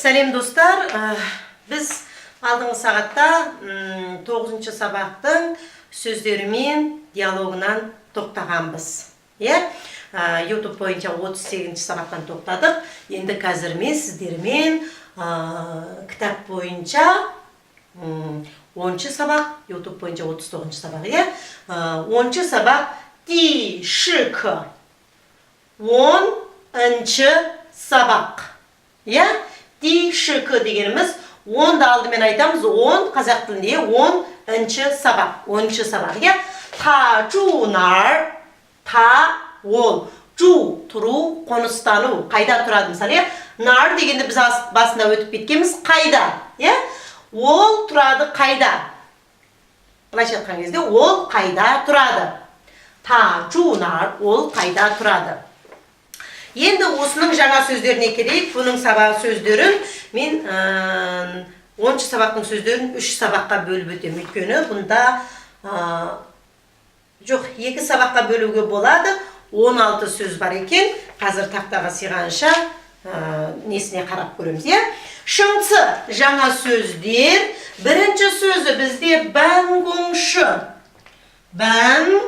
Сәлем достар, біз алдыңғы сағатта 9-шы сабақтың сөздері мен диалогынан тоқтағанбыз. YouTube бойынша 38-ші сабақтан тоқтадық. Енді қазір мен сіздермен кітап бойынша 10-шы сабақ, YouTube бойынша 39-ші сабақ. 10-шы сабақ ди ші ке. 10-шы сабақ. Ди ші ке дегеніміз 10-ды алдымен айтамыз. 10 қазақ тілінде 10-шы сабақ. 10-шы сабақ. Та жу нар. Та ол. Жу тұру, қоныстану. Қайда тұрады мысалы? Нар дегенде біз басында өтіп кеткенбіз. Қайда? Ол тұрады қайда? Былайша айтқан кезде ол қайда тұрады? Та жу нар. Ол қайда тұрады? Енді осының жаңа сөздеріне келейік. Бұның сабағы сөздерін мен 10-шы сабақтың сөздерін 3 сабаққа бөліп өтем. Өйткені бұнда жоқ, 2 сабаққа бөлуге болады. 16 сөз бар екен. Қазір тақтаға сыйғанша несіне қарап көреміз. Шыңцы жаңа сөздер. Бірінші сөзі бізде бән гуңшы. Бән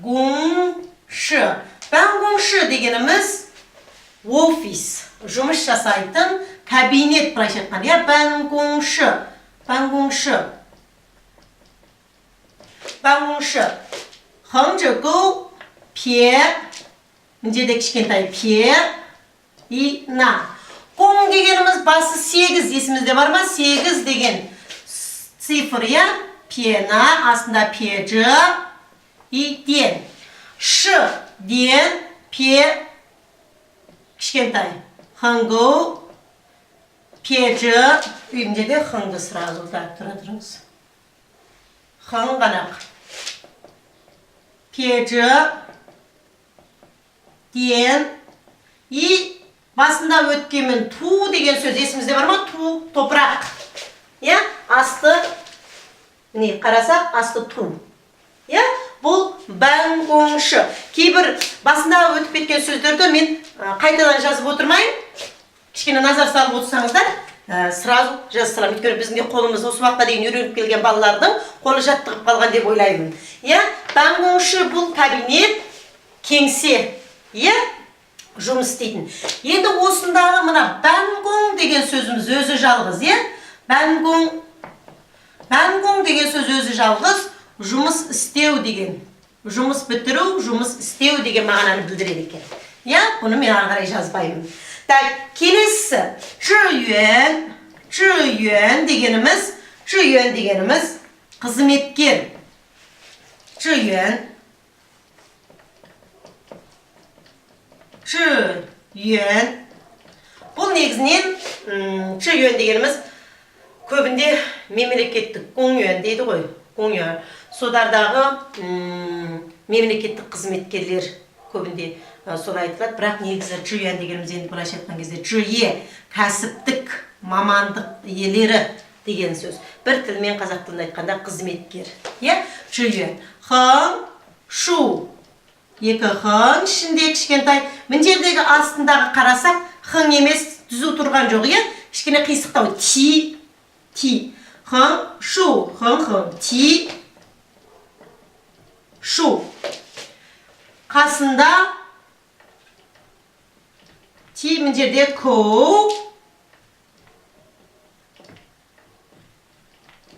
гуңшы. Бән гуңшы дегеніміз офис, жұмыс жасайтын кабинет былайша айтқан. Бән гуңшы. Бән гуңшы. Бән гуңшы. Хыңжы гу пе. Міндеде кішкентай пе. И на. Гуң дегеніміз басы 8. Есімізде бар ма? 8 деген цифр. Пе на. Астында пе жы. И ден. Шы ден. Пе. Кішкентай. Хыңгу. Пе жы. Үйімде хыңды сразу тұрадырыңыз. Хың ғанақ. Пе жы. Ден. И басында өткенмен ту деген сөз есімізде бар ма? Ту, топырақ. Асты, не қарасақ, асты ту. Бұл бән гуңшы. Кейбір басында өтіп кеткен сөздерді мен қайтадан жазып отырмайын. Кішкене назар салып отырсаңыздар, сразу жазсырам. Өйткені біздің де қолымыз осы уақытқа дейін үйреніп келген балалардың қолы жаттығып қалған деп ойлаймын. Бән гуңшы бұл кабинет, кеңсе. Жұмыс істейтін. Енді осындағы мына бән гуң деген сөзіміз өзі жалғыз. Бән гуң деген сөз өзі жалғыз. Жұмыс істеу деген. Жұмыс бітіру, жұмыс істеу деген мағынаны білдіреді екен. Бұны мен ары қарай жазбаймын. Келесі жүйен дегеніміз қызметкер. Жүйен. Бұл негізінен жүйен дегеніміз көбінде мемлекеттік гуңюен дейді ғой. Гуңюен. Содардағы мемлекеттік қызметкерлер көбінде солай айтылады. Бірақ негізі жүйен дегеніміз енді былайша айтқан кезде жүйе, кәсіптік, мамандық иелері деген сөз. Бір тілмен қазақ тілінде айтқанда қызметкер. Жүйен. Хың, шу. Екі хың ішінде кішкентай. Мін жердегі астындағы қарасақ, хың емес түзу тұрған жоқ. Кішкене қисықтау. Ти. Хың, шу. Хың, ти. Шу. Қасында ти мін жерде көу.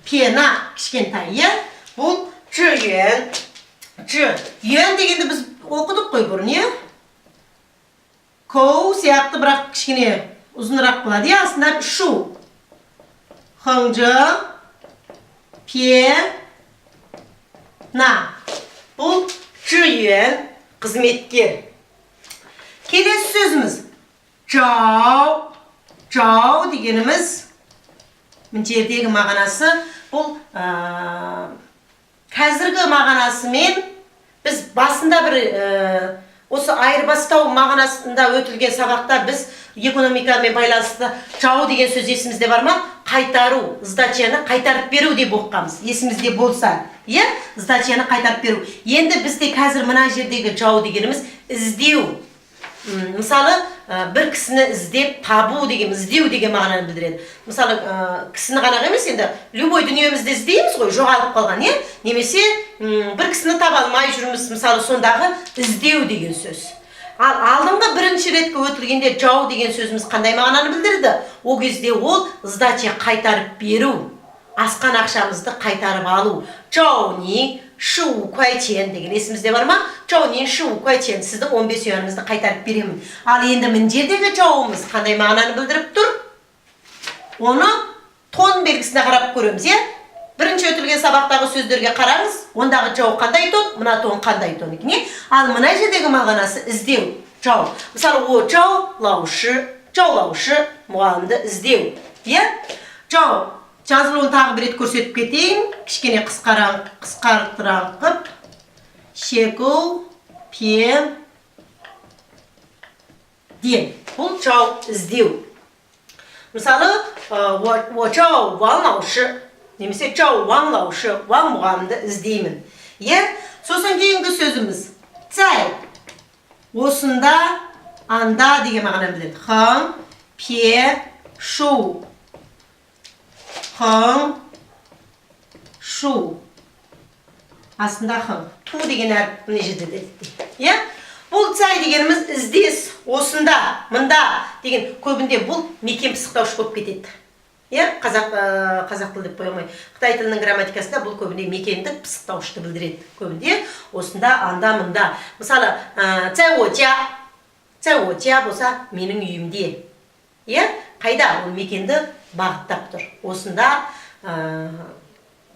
Пена кішкентай. Бұл жүйен. Юен дегенде біз оқыдық қой бұрын, Көу сияқты бірақ кішкене ұзынырақ болады, Астында шу. Хыңжы, пе, на. Бұл жүйен қызметкер. Келесі сөзіміз. Жау дегеніміз мін жердегі мағынасы. Бұл қазіргі мағынасымен біз басында бір осы айырбастау мағынасында өтілген сабақта біз экономикамен байланысты жау деген сөз есімізде бар ма? Қайтару, сдачаны қайтарып беру деп оқығанбыз. Есімізде болса, сдачаны қайтарып беру. Енді бізде қазір мына жердегі жау дегеніміз іздеу. Мысалы, бір кісіні іздеп табу деген, іздеу деген мағынаны білдіреді. Мысалы, кісіні ғана емес, енді любой дүниемізді іздейміз ғой, жоғалып қалған, немесе бір кісіні таба алмай жүрміз, мысалы, сондағы іздеу деген сөз. Ал алдыңғы бірінші ретке өтілгенде жау деген сөзіміз қандай мағынаны білдірді? О кезде ол сдача қайтарып беру, асқан ақшамызды қайтарып алу. Жау ни 15块钱деген есімізде бар ма? Жау ни 15块钱, сіздің 15 юаныңызды қайтарып беремін. Ал енді мына жердегі жауымыз қандай мағынаны білдіріп тұр? Оны тон белгісіне қарап көреміз, Бірінші өтілген сабақтағы сөздерге қараңыз, ондағы жау қандай тон, мына тон қандай тон екен, Ал мына жердегі мағынасы іздеу, жау. Мысалы, о жаулаушы мұғалімді іздеу. Жау. Жазылуын тағы бір рет көрсетіп кетейін. Кішкене қысқартырақ қып. Шекіл, пен, ден. Бұл жау іздеу. Мысалы, о жау ванлаушы, немесе жау ванлаушы, ван мұғалімді іздеймін. Сосын кейінгі сөзіміз. Цай. Осында, анда деген мағынаны біледі. Хан, пе, шу. Хан, шу. Астында хан. Ту деген әріп мына жерде деді. Бұл цай дегеніміз іздес, осында, мында деген көбінде бұл мекен пысықтаушы болып кетеді. Қазақ тілі деп қоймай. Қытай тілінің грамматикасында бұл көбінде мекендік пысықтаушты білдіреді. Көбінде осында, анда, мында. Мысалы, цай о болса менің үйімде. Қайда? Ол мекенді бағыттап тұр. Осында,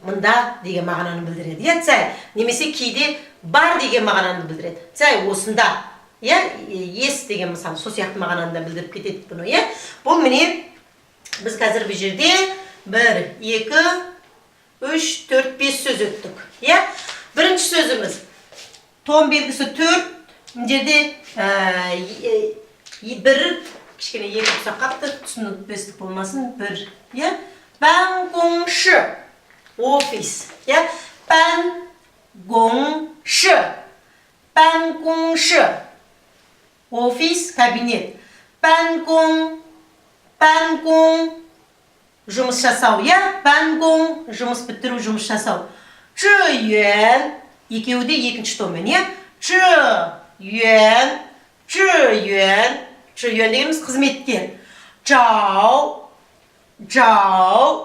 мында деген мағынаны білдіреді. Цай, немесе кейде бар деген мағынаны білдіреді. Цай осында, ес деген мысалы, сол сияқты мағынаны да білдіріп кетеді бұны. Бұл міне біз қазір бұл жерде 1, 2, 3, 4, 5 сөз өттік. Бірінші сөзіміз тон белгісі 4, бұл жерде бір кішкене екі ұсақ қапты, түсінікпестік болмасын. 1, бән гоншы, офис. Бән гоншы, офис, кабинет. Бән гон, жұмыс жасау. Бән гон, жұмыс біттіру, жұмыс жасау. Зhì yuan, екеуі де екінші тонмен. Зhì yuan дегеніміз қызметкер. Жау,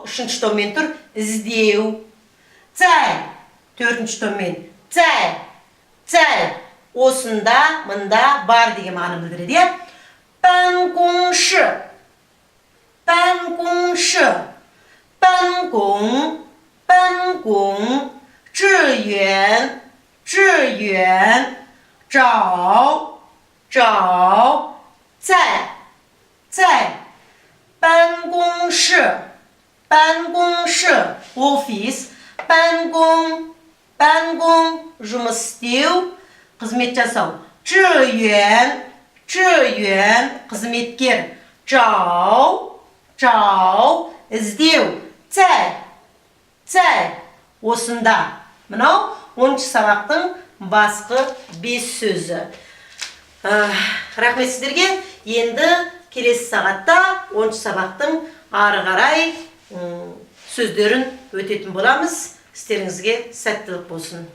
үшінші тонмен тұр, іздеу. Цай, төртінші тонмен. Цай, осында, мында, бар деген мағынаны білдіреді. Бән гон, зhì yuan, жау, цай, бән гоншы, офис, бән гон, жұмыс істеу, қызмет жасау. Зhì yuan, қызметкер. Жау, іздеу. Цай, осында. Мынау 10-шы сабақтың басқы 5 сөзі. Рахмет сіздерге. Енді келесі сағатта 10-шы сабақтың ары қарай сөздерін өтетін боламыз. Сіздеріңізге сәттілік болсын.